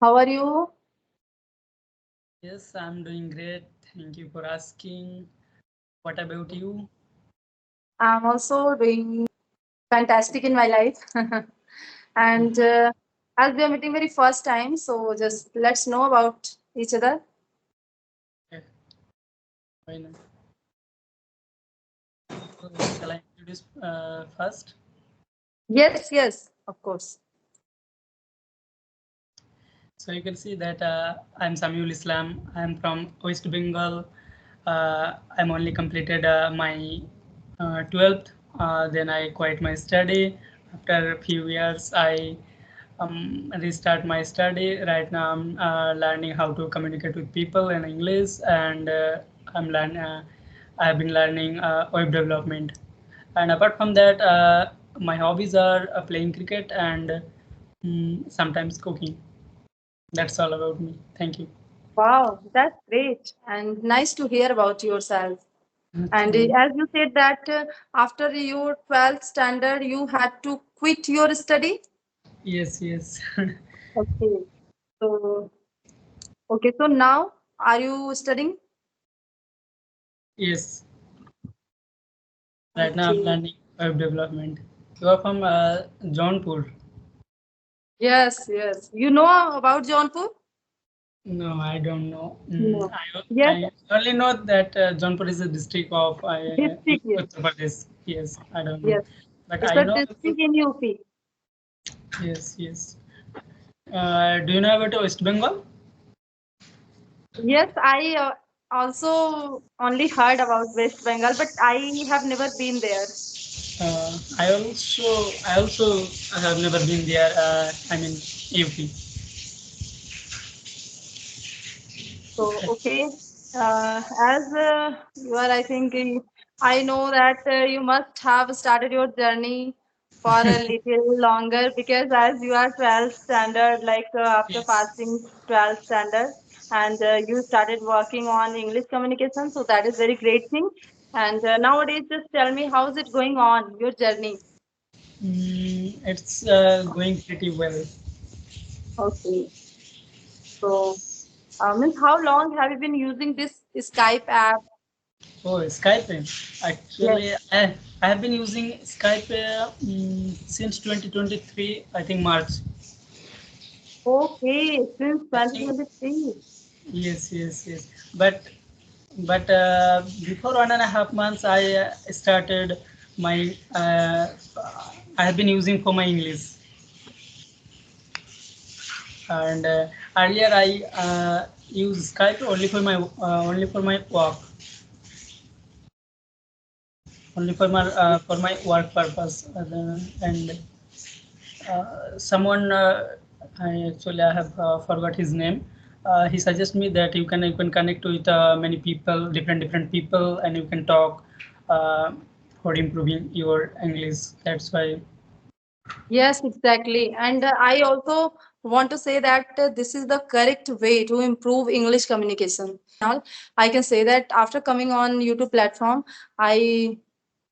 How are you? Yes, I'm doing great. Thank you for asking. What about you? I'm also doing fantastic in my life. And as we are meeting very first time, so just let's know about each other. Okay, why not? So, shall I introduce first? Yes, yes, of course. So you can see that I'm Samiul Islam. I'm from West Bengal. I'm only completed my 12th. Then I quit my study. After a few years, I restart my study. Right now, I'm learning how to communicate with people in English, and I've been learning web development. And apart from that, my hobbies are playing cricket and sometimes cooking. That's all about me. Thank you. Wow, that's great and nice to hear about yourself. And Thank as you said that after your 12th standard, you had to quit your study. Yes, yes. Okay. So, okay. So now, are you studying? Yes. Right now I'm Okay. learning web development. You are from Jaunpur. Yes, yes. You know about Jaunpur? No, I don't know. No. Yes, I only know that Jaunpur is a district of district. Yes, Uttar Pradesh. Yes, I don't know. yes. But It's I a know. district in UP. Yes, yes. Do you know about West Bengal? Yes, I also only heard about West Bengal, but I have never been there. I also have never been there. I mean, UP. So, okay. As you are, I think, I know that you must have started your journey for a little longer because as you are 12th standard, like after Yes. passing 12th standard, and you started working on English communication. So, that is very great thing. And nowadays, just tell me, how is it going on, your journey? It's going pretty well. Okay. So, means how long have you been using this Skype app? Oh, Skype. Yes. Actually, I have been using Skype since 2023, I think March. Okay, since I think 2023. yes, yes, yes. But before 1.5 months, I started my. I have been using for my English, and earlier I use Skype only for my work, only for my work purpose, and someone I have forgot his name. He suggests me that you can connect with many people, different people, and you can talk uh, for improving your English. That's why. Yes, exactly. And I also want to say that this is the correct way to improve English communication. All, I can say that after coming on YouTube platform, I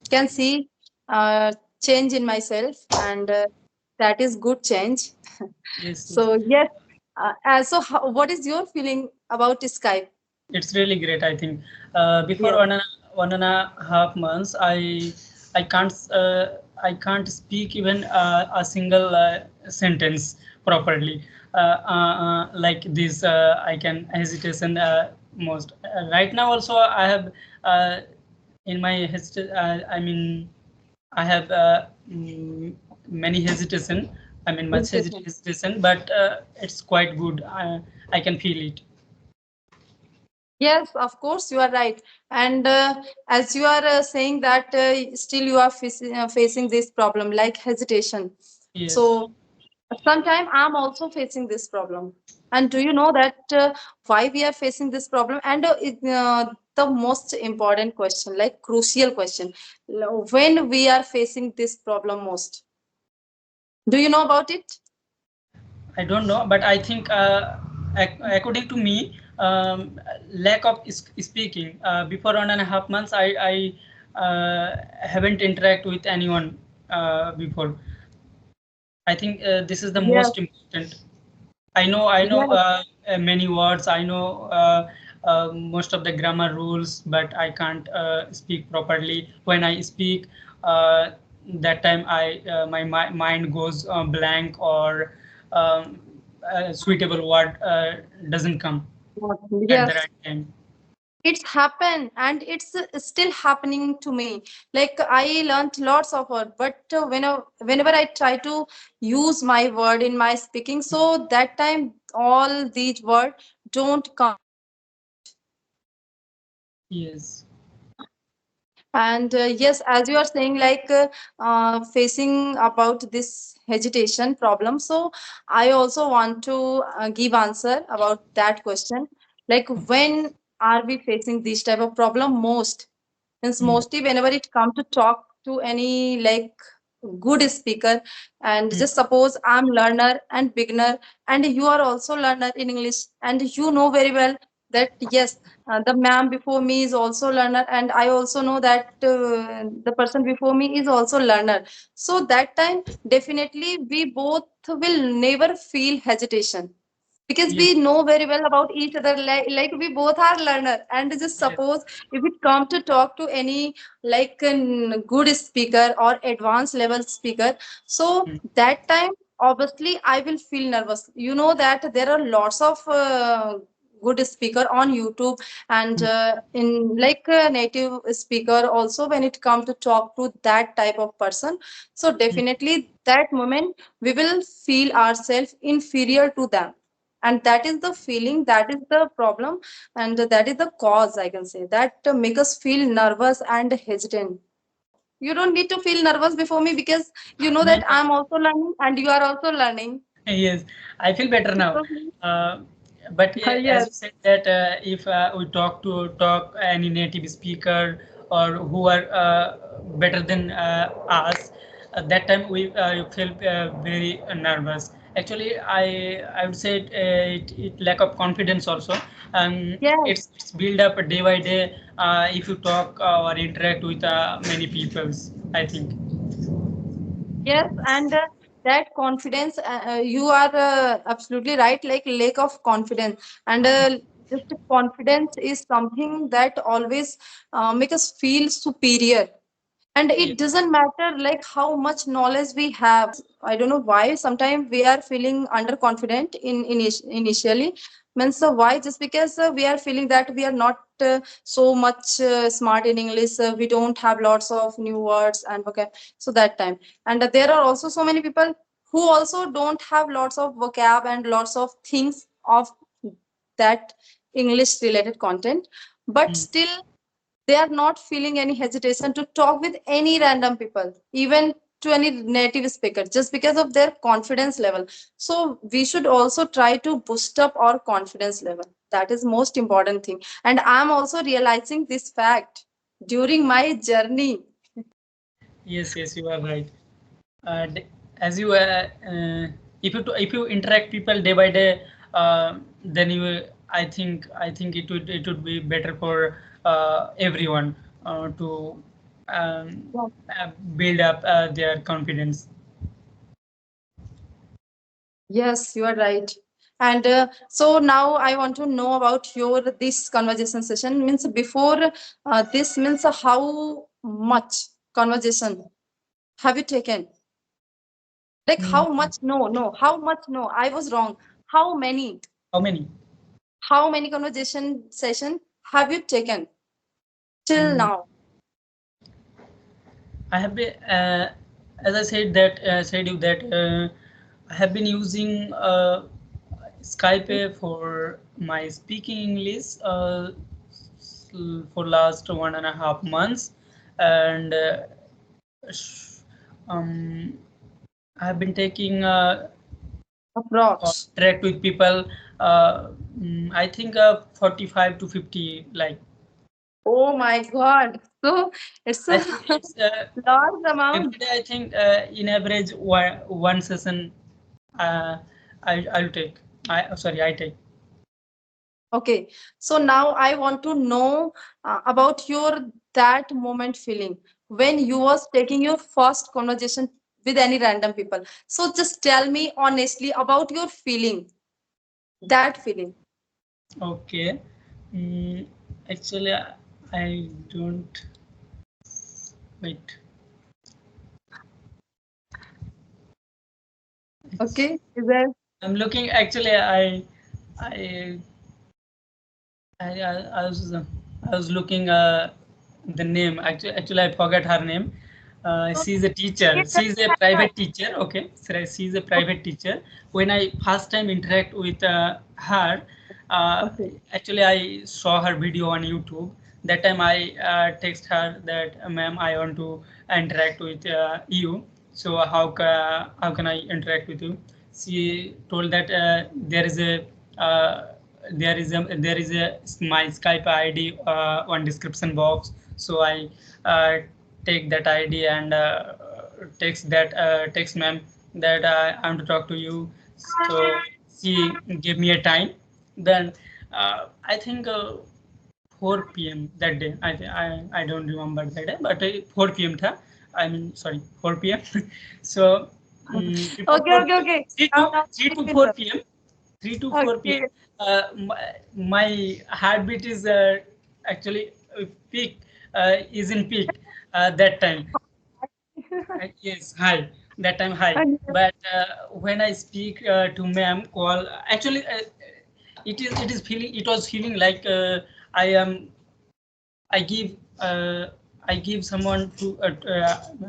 can see change in myself, and that is good change. Yes, yes. So yes. What is your feeling about Skype? It's really great. I think before Yes. 1.5 months, I can't speak even a single sentence properly. Like this, I can hesitation most. Right now, also, I have uh, in my I mean, I have many hesitation. I mean, much Interesting. hesitation, but it's quite good. I can feel it. Yes, of course, you are right. And as you are saying that still you are facing this problem like hesitation. Yes. So sometimes I'm also facing this problem. And do you know that why we are facing this problem? And the most important question, like crucial question, when we are facing this problem most? Do you know about it? I don't know, but I think, according to me, lack of speaking. Before 1.5 months, I haven't interact with anyone before. I think this is the Yes. most important. I know Yes. many words. I know most of the grammar rules, but I can't speak properly. When I speak, uh, that time my mind goes blank, or um, a suitable word doesn't come at the Yes. right time. It's happened and it's still happening to me. Like I learned lots of word, but whenever I try to use my word in my speaking, so that time all these words don't come in my mind. Yes. And yes, as you are saying, like facing about this hesitation problem, so I also want to give answer about that question. Like when are we facing this type of problem most? Means Mm, mostly whenever it come to talk to any like good speaker, and mm, just suppose I'm learner and beginner, and you are also learner in English, and you know very well that yes, the ma'am before me is also learner, and I also know that the person before me is also learner. So that time definitely we both will never feel hesitation, because yes. we know very well about each other, like we both are learner. And just Yes. suppose if it come to talk to any like good speaker or advanced level speaker, so Mm, that time obviously I will feel nervous. You know that there are lots of good speaker on YouTube, and mm, in like a native speaker also, when it come to talk to that type of person, so mm, definitely that moment we will feel ourselves inferior to them. And that is the feeling, that is the problem, and that is the cause, I can say, that make us feel nervous and hesitant. You don't need to feel nervous before me, because you know no, that no. I'm also learning and you are also learning. Yes, I feel better now. So, Uh, but as yes. you said that if we talk any native speaker or who are better than us, that time we feel very nervous. Actually, I would say it lack of confidence also. Yes. It's build up day by day if you talk or interact with many peoples, I think. Yes, and that confidence, you are absolutely right. Like lack of confidence, and just confidence is something that always make us feel superior. And Yes. it doesn't matter like how much knowledge we have. I don't know why. Sometimes we are feeling underconfident initially. Means why? Just because we are feeling that we are not so much smart in English. We don't have lots of new words and okay. So that time, and there are also so many people who also don't have lots of vocab and lots of things of that English related content, but Mm. still they are not feeling any hesitation to talk with any random people, even to any native speaker, just because of their confidence level. So we should also try to boost up our confidence level. That is most important thing, and I'm also realizing this fact during my journey. Yes, yes, you are right. D- as you if you interact people day by day, then I think it would be better for everyone to um, build up their confidence. Yes, you are right. And so now I want to know about your this conversation session. Means before this, means how much conversation have you taken? Like Mm, how much? No, no. How much? No, I was wrong. How many? how many? How many conversation session have you taken till Mm, now? I have been, as I said you that I have been using Skype for my speaking English for last 1.5 months, and sh- um, I have been taking Approx. interact with people. I think 45 to 50. Like Oh my God. So it's I a think it's large every amount. day. I think in average one session I'll take. I take. Okay, so now I want to know about your that moment feeling when you was taking your first conversation with any random people. So just tell me honestly about your feeling. That feeling. Okay. Mm, actually, I don't. Wait. Okay, is there? I'm looking. Actually, I, I was looking the name. Actually, I forgot her name. She's a teacher. She's a private teacher. Okay, so she's a private teacher. When I first time interact with her, uh, Okay. actually I saw her video on YouTube. That time I text her that, ma'am, I want to interact with you. So how can I interact with you? She told that uh, there is a my Skype ID on description box. So I uh, take that ID and text ma'am that I want to talk to you. So she gave me a time. Then I think 4 p.m. that day. I don't remember that day, but 4 p.m. tha. I mean, sorry, 4 p.m. So before Okay, 4 okay, p.m., okay. 3 Now, to now 3 to speak in 4 p.m. 3 to 4 p.m. Okay. My heartbeat is actually peak is in peak that time. Yes, high. That time high. And But when I speak to ma'am, call actually it is feeling it was feeling like I am I give uh, I give someone to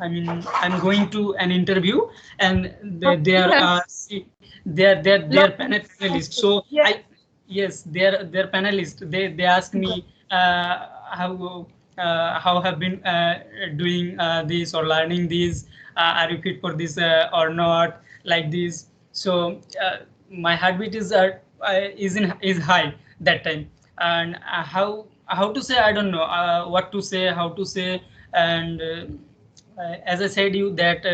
I mean I'm going to an interview, and they are yes, they're lot panelist. of So yes, I yes they're panelist. They ask me how have been doing this or learning this. Are you fit for this or not? Like this. So my heartbeat is high that time, and how to say, I don't know what to say, how to say. And as I said you that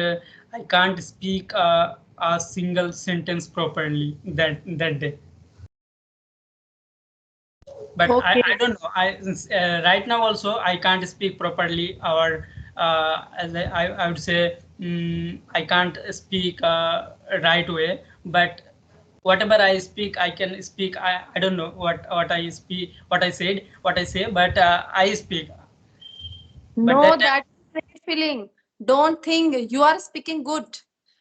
I can't speak a single sentence properly that day. But okay. I don't know, right now also I can't speak properly, or as I would say, I can't speak right way. But whatever I speak, I can speak. I don't know what I speak, what I said, what I say, but I speak. But No, that time, that's a great feeling. Don't think you are speaking good.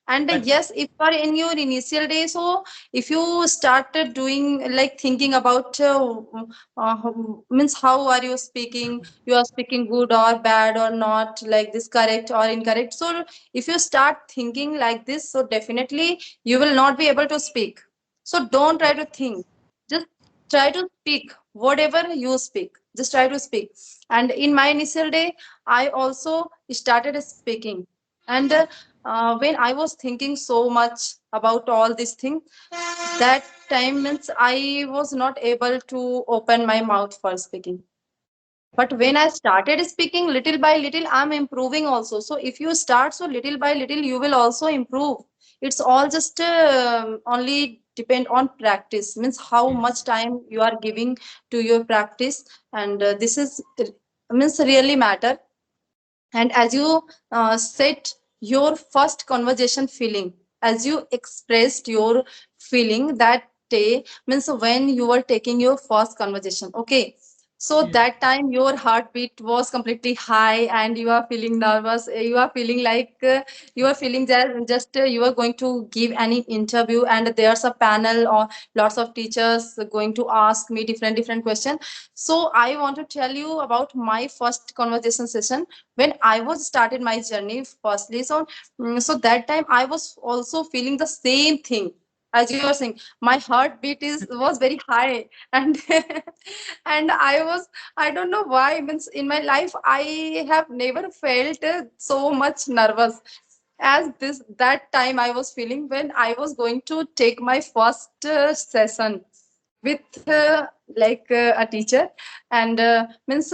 And but yes, if you are in your initial days, so if you started doing like thinking about means how are you speaking, you are speaking good or bad or not, like this correct or incorrect. So if you start thinking like this, so definitely you will not be able to speak. So don't try to think. Just try to speak whatever you speak. Just try to speak. And in my initial day, I also started speaking. And when I was thinking so much about all these things, that time means I was not able to open my mouth for speaking. But when I started speaking little by little, I'm improving also. So if you start so little by little, you will also improve. It's all just only depend on practice. Means how yes, much time you are giving to your practice, and this is means really matter. And as you said your first conversation feeling, as you expressed your feeling that day, means when you were taking your first conversation, okay, so yes, that time your heartbeat was completely high and you are feeling nervous, you are feeling like you are feeling that just you are going to give any interview and there's a panel or lots of teachers going to ask me different questions. So I want to tell you about my first conversation session when I was started my journey firstly. So so that time I was also feeling the same thing as you are saying. My heartbeat is was very high, and and I don't know why, means in my life I have never felt so much nervous as this that time I was feeling when I was going to take my first session with a teacher. And means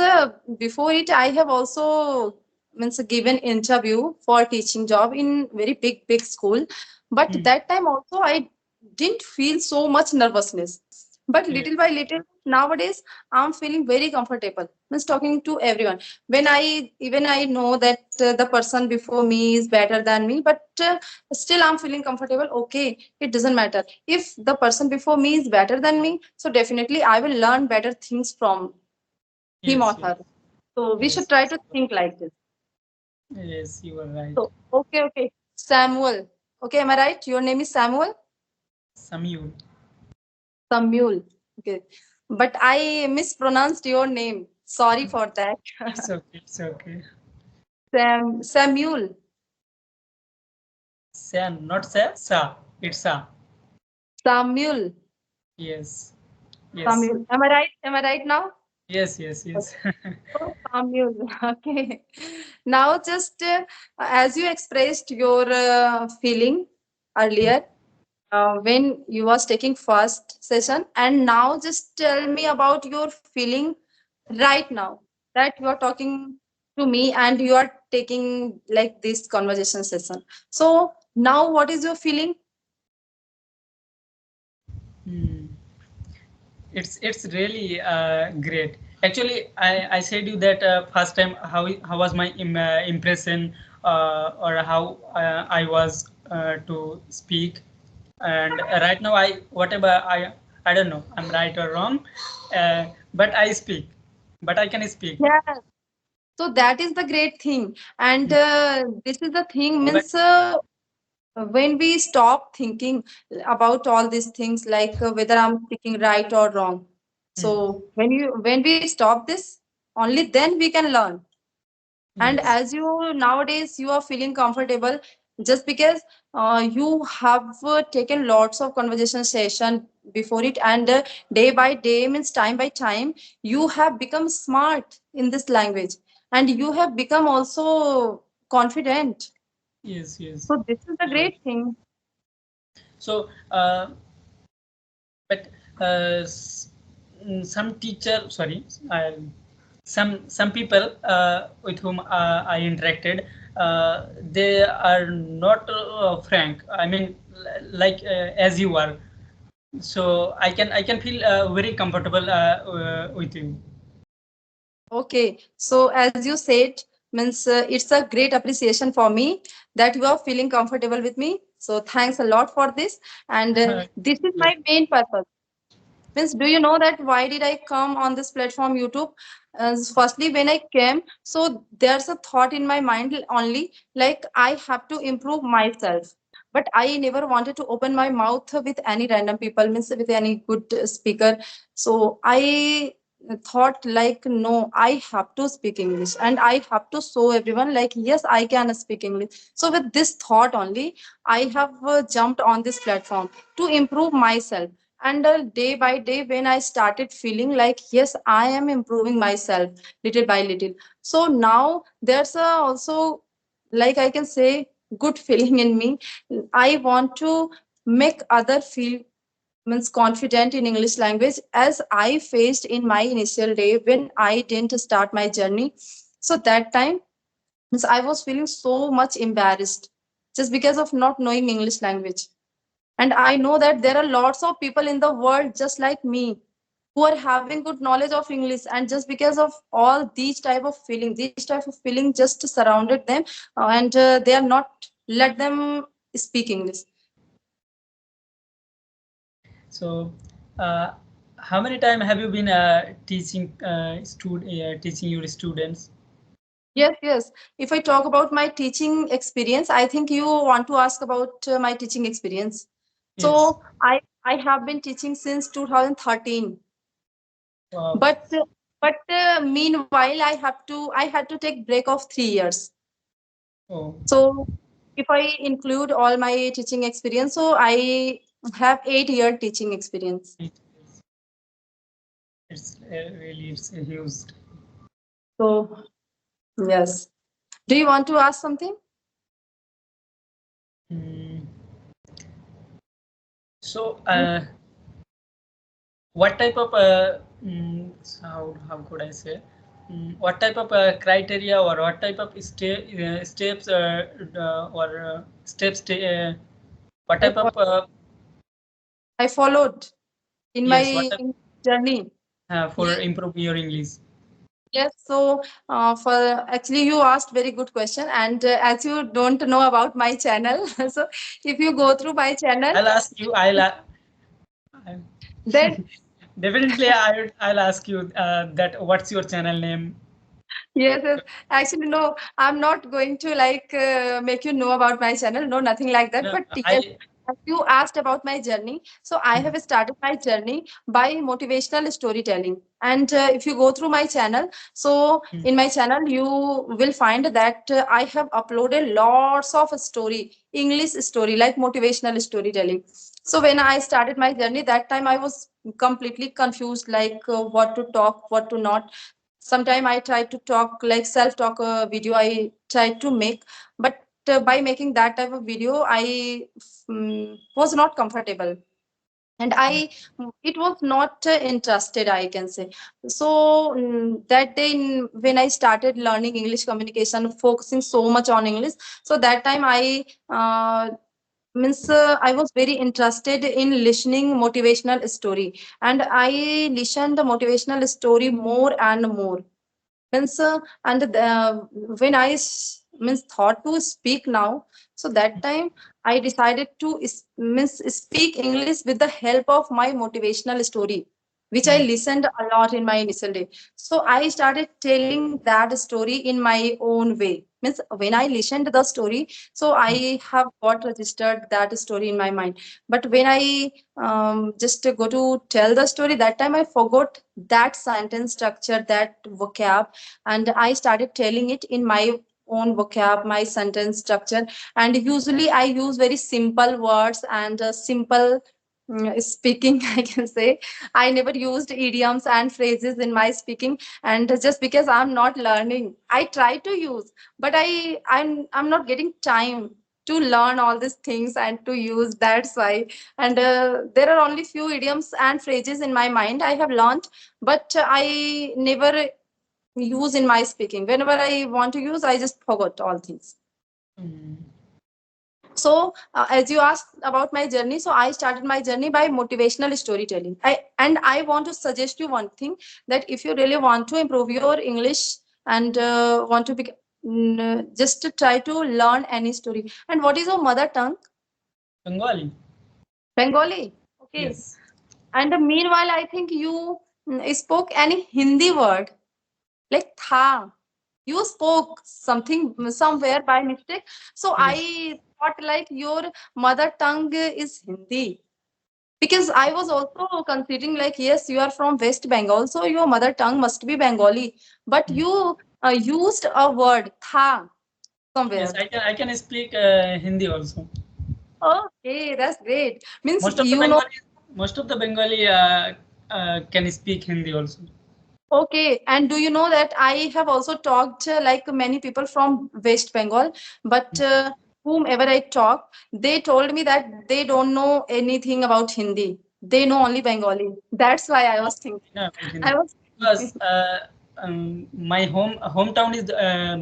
before it I have also means given interview for teaching job in very big school, but hmm, that time also I didn't feel so much nervousness. But Yeah. little by little, nowadays, I'm feeling very comfortable. Means talking to everyone. When I know that the person before me is better than me, but still I'm feeling comfortable. Okay, it doesn't matter. If the person before me is better than me, so definitely I will learn better things from him or Yes, yes, her. So we should yes, try yes. to think like this. Yes, you are right. So okay. Samuel. Okay, am I right? Your name is Samuel? Samiul. Samuel. Okay. But I mispronounced your name. Sorry for that. It's okay. It's okay. Samuel. San, not sa, sa. It's sa. Samuel. Yes, yes, Samuel. Am I right? Am I right now? yes, yes, yes. Oh, Samuel. Okay. Now, just as you expressed your feeling earlier, when you was taking first session, and now just tell me about your feeling right now that you are talking to me and you are taking like this conversation session. So now what is your feeling? Hmm. It's really great. Actually, I said you that first time how was my impression, or how I was to speak, and right now I whatever I don't know I'm right or wrong, but I speak, but I can speak. Yeah. So that is the great thing, and Mm. this is the thing But means when we stop thinking about all these things like whether I'm speaking right or wrong. mm, So when we stop this, only then we can learn. And yes, as you nowadays you are feeling comfortable just because you have taken lots of conversation session before it, and day by day means time by time you have become smart in this language, and you have become also confident. yes, yes. So this is the You are. great thing. So, but some teacher, sorry, some people with whom I interacted, they are not frank. I mean, like as you are. So I can feel very comfortable with you. Okay, so as you said, means it's a great appreciation for me that you are feeling comfortable with me. So thanks a lot for this, and this is Yes. my main purpose. Means, do you know that why did I come on this platform YouTube? Firstly, when I came, so there's a thought in my mind only like I have to improve myself. But I never wanted to open my mouth with any random people, means with any good speaker. So I thought like no, I have to speak English and I have to show everyone like yes, I can speak English. So with this thought only, I have jumped on this platform to improve myself. And day by day when I started feeling like yes, I am improving myself little by little, so now there's a also like I can say good feeling in me. I want to make other feel means confident in English language as I faced in my initial day when I didn't start my journey. So that time means I was feeling so much embarrassed just because of not knowing English language. And I know that there are lots of people in the world just like me who are having good knowledge of English, and just because of all these type of feeling just surrounded them, and they are not let them speak English. So, uh, how many time have you been teaching your students? Yes, yes. If I talk about my teaching experience, I think you want to ask about my teaching experience. Yes. So I have been teaching since 2013, Wow. but meanwhile I had to take break of 3 years. Oh, So if I include all my teaching experience, so I have 8 year teaching experience. it, it's really it's a huge. So yes. Do you want to ask something? Mm, so, what type of how could I say? What type of criteria or what type of steps or steps what I type of fo- I followed. in Yes, what my journey. for improve your English. Yes, so for actually you asked very good question, and as you don't know about my channel, so if you go through my channel, I'll ask you. I- then definitely I'll ask you that what's your channel name? yes, yes. Actually, no, I'm not going to like make you know about my channel. No, nothing like that. No, But yes, I. as you asked about my journey, so I have started my journey by motivational storytelling. And if you go through my channel, so in my channel you will find that I have uploaded lots of story, English story, like motivational storytelling. So when I started my journey, that time I was completely confused, like what to talk, what to not. Sometime I tried to talk like self talk video I tried to make, but by making that type of video I was not comfortable, and I it was not interested, I can say. So that day when I started learning English communication, focusing so much on English, so that time I means I was very interested in listening motivational story, and I listened the motivational story more and more. Means and when means thought to speak now, so that time I decided to means speak English with the help of my motivational story, which I listened a lot in my initial day. So I started telling that story in my own way. Means when I listened the story, so I have got registered that story in my mind. But when I just go to tell the story, that time I forgot that sentence structure, that vocab, and I started telling it in my own vocab, my sentence structure. And usually I use very simple words and simple speaking, I can say. I never used idioms and phrases in my speaking, and just because I'm not learning, I try to use, but I'm not getting time to learn all these things and to use. That's why. And there are only few idioms and phrases in my mind I have learned, but I never use in my speaking. Whenever I want to use, I just forgot all things. Mm, So as you asked about my journey, so I started my journey by motivational storytelling. I want to suggest you one thing, that if you really want to improve your English and want to be just to try to learn any story. And what is your mother tongue? Bengali. Bengali. Okay. Yes. And meanwhile, I think you spoke any Hindi word like tha. You spoke something somewhere by mistake. So I Yes. thought like your mother tongue is Hindi, because I was also considering like, yes, you are from West Bengal, so your mother tongue must be Bengali. But Mm. you used a word tha Yes, somewhere. I can speak Hindi also. Okay, that's great. Means Most of the you know. Bengali, most of the Bengali can speak Hindi also. Okay, and do you know that I have also talked like many people from West Bengal, but whomever I talk, they told me that they don't know anything about Hindi. They know only Bengali. That's why I was thinking. I know about I Hindi was because my hometown is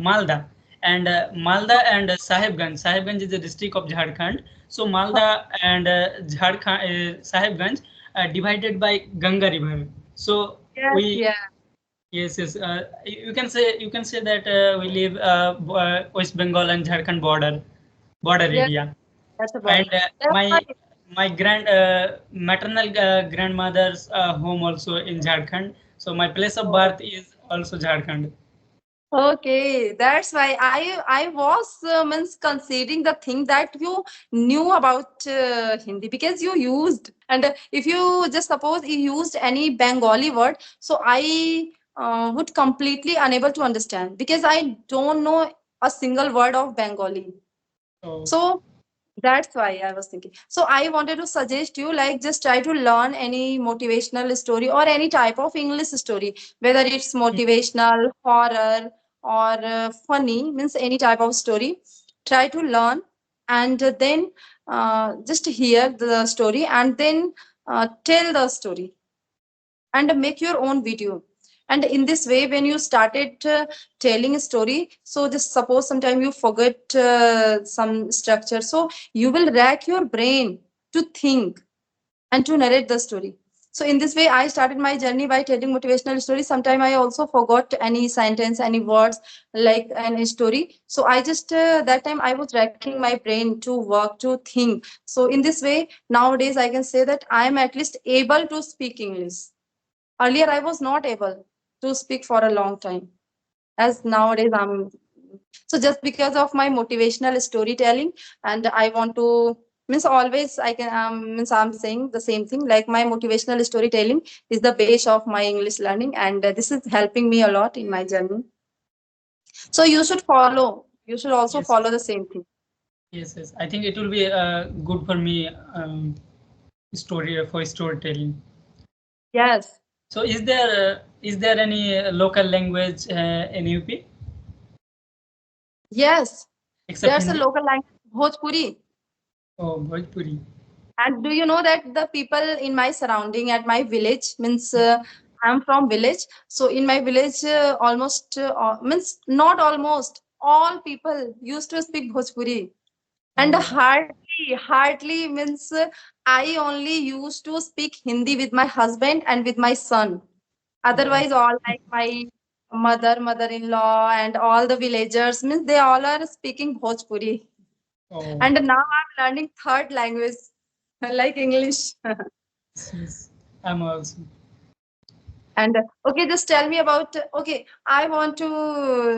Malda, and Malda and Sahibganj. Sahibganj is the district of Jharkhand. So Malda and Jharkhand, Sahibganj divided by Ganga River. So yes, we yeah, yes, yes. You can say that we live West Bengal and Jharkhand border yes, area. that's about And it. That's why. my maternal grandmother's home also in Jharkhand. So my place of birth is also Jharkhand. Okay, that's why I was means considering the thing that you knew about Hindi, because you used. And if you just suppose you used any Bengali word, so I would completely unable to understand, because I don't know a single word of Bengali. So So that's why I was thinking. So I wanted to suggest you like just try to learn any motivational story or any type of English story, whether it's motivational, horror, or funny, means any type of story. Try to learn, and then just hear the story, and then tell the story and make your own video. And in this way, when you started telling a story, so just suppose sometime you forget some structure, so you will rack your brain to think and to narrate the story. So in this way, I started my journey by telling motivational stories. Sometimes I also forgot any sentence, any words, like any story. So I just that time I was racking my brain to work, to think. So in this way, nowadays I can say that I am at least able to speak English. Earlier, I was not able to speak for a long time, as nowadays I'm. So just because of my motivational storytelling, and I want to, means always I can means I'm saying the same thing. Like my motivational storytelling is the base of my English learning, and this is helping me a lot in my journey. So you should follow. You should also Yes, follow the same thing. yes, yes. I think it will be good for me, story for storytelling. Yes. So is there any local language in UP Yes. except There's a Hindi? local language, Bhojpuri. Oh, Bhojpuri. And do you know that the people in my surrounding at my village, means I'm from village. So in my village, almost means not almost all people used to speak Bhojpuri. And Oh, hardly means I only used to speak Hindi with my husband and with my son. oh, Otherwise, all like my mother-in-law, and all the villagers means they all are speaking Bhojpuri. oh. And now I'm learning third language like English. Yes, yes. I'm also. And okay, just tell me about. Okay, I want to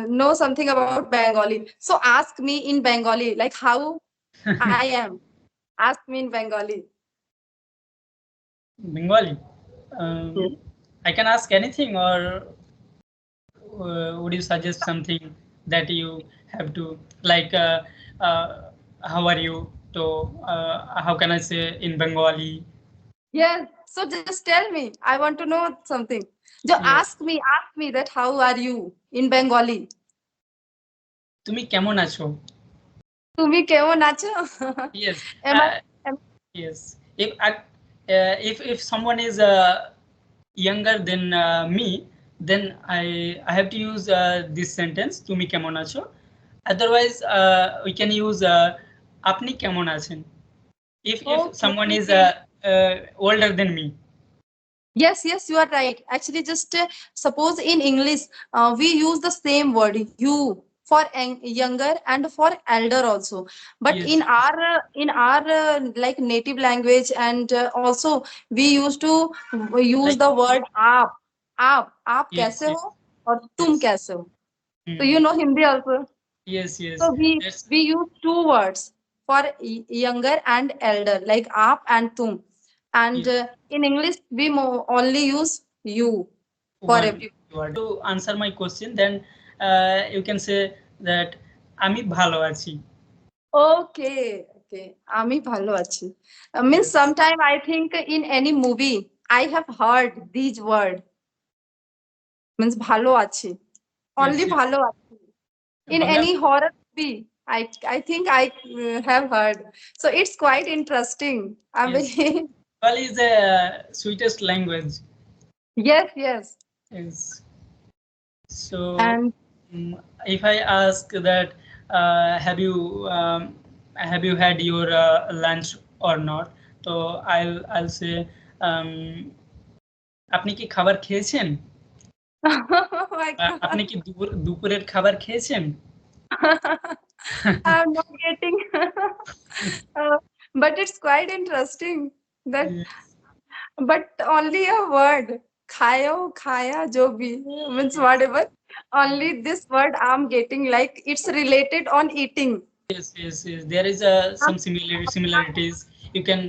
know something about Bengali. So ask me in Bengali, like how I am. Ask me in Bengali. Bengali. Yes. I can ask anything, or would you suggest something that you have to, like, uh, how are you? So, how can I say in Bengali? Yes. So just tell me. I want to know something. Just Yes. ask me that how are you in Bengali? তুমি কেমন আছো? তুমি কেমন আছো? Yes. Am I? Am, Yes. If someone is younger than me, then I have to use this sentence. তুমি কেমন আছো? Otherwise, we can use আপনি কেমন আছেন? If someone is okay. older than me. Yes, yes, you are right. Actually, just suppose in English, we use the same word you for younger and for elder also. But Yes. in our like native language, and also we used to use Like, the word आप yes, कैसे yes, हो और तुम yes. कैसे हो. So Hmm. you know Hindi also. Yes, yes. So That's we use two words for younger and elder, like aap and tum. And yes. in English, we only use you for One every. word. To answer my question, then you can say that আমি ভালো আছি. Okay, okay. আমি ভালো আছি. Means Yes. sometime I think in any movie I have heard these word, means ভালো আছি. Only Yes, yes. ভালো আছি. In Bengali, any horror movie, I think I have heard. So it's quite interesting. I'm yes. very. Bengali is the sweetest language. Yes, yes. Yes. So, And if I ask that, have you had your lunch or not? So I'll say, um, আপনি কি খাবার খেয়েছেন? oh my আপনি God. কি দুপুরের খাবার খেয়েছেন? I'm not getting. uh, but it's quite interesting that, Yes, but only a word. Khayo, khaya, jo bhi, means yes, whatever. Only this word I'm getting, like it's related on eating. yes, yes, yes. There is some similarities. You can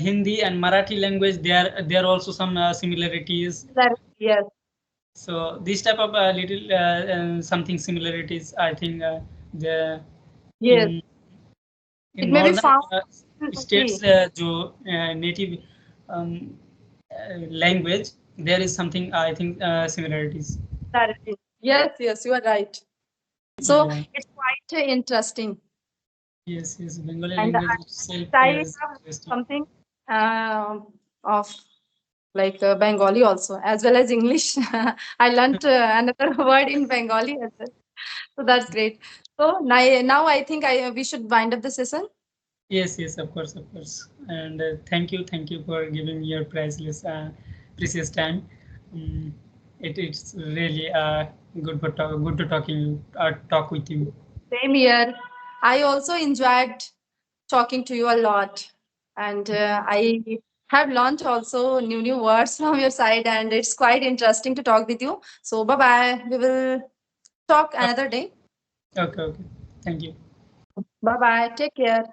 Hindi and Marathi language. There are also some similarities. Yes, So this type of little something similarities, I think the yes. in It in may be northern found. states, जो native um, language, there is something I think similarities. Yes, yes, you are right. So Yeah. it's quite interesting. Yes, yes. Bengali And language itself I is have interesting. something of like Bengali also, as well as English. I learned another word in Bengali as well. So that's great. So now I think we should wind up the session. Yes, yes, of course, of course. And thank you for giving your priceless, precious time. Um, it's really good to talk with you. Same here. I also enjoyed talking to you a lot, and I have learned also new words from your side, and it's quite interesting to talk with you. So bye bye. We will talk another day. Okay, okay. Thank you. Bye bye. Take care.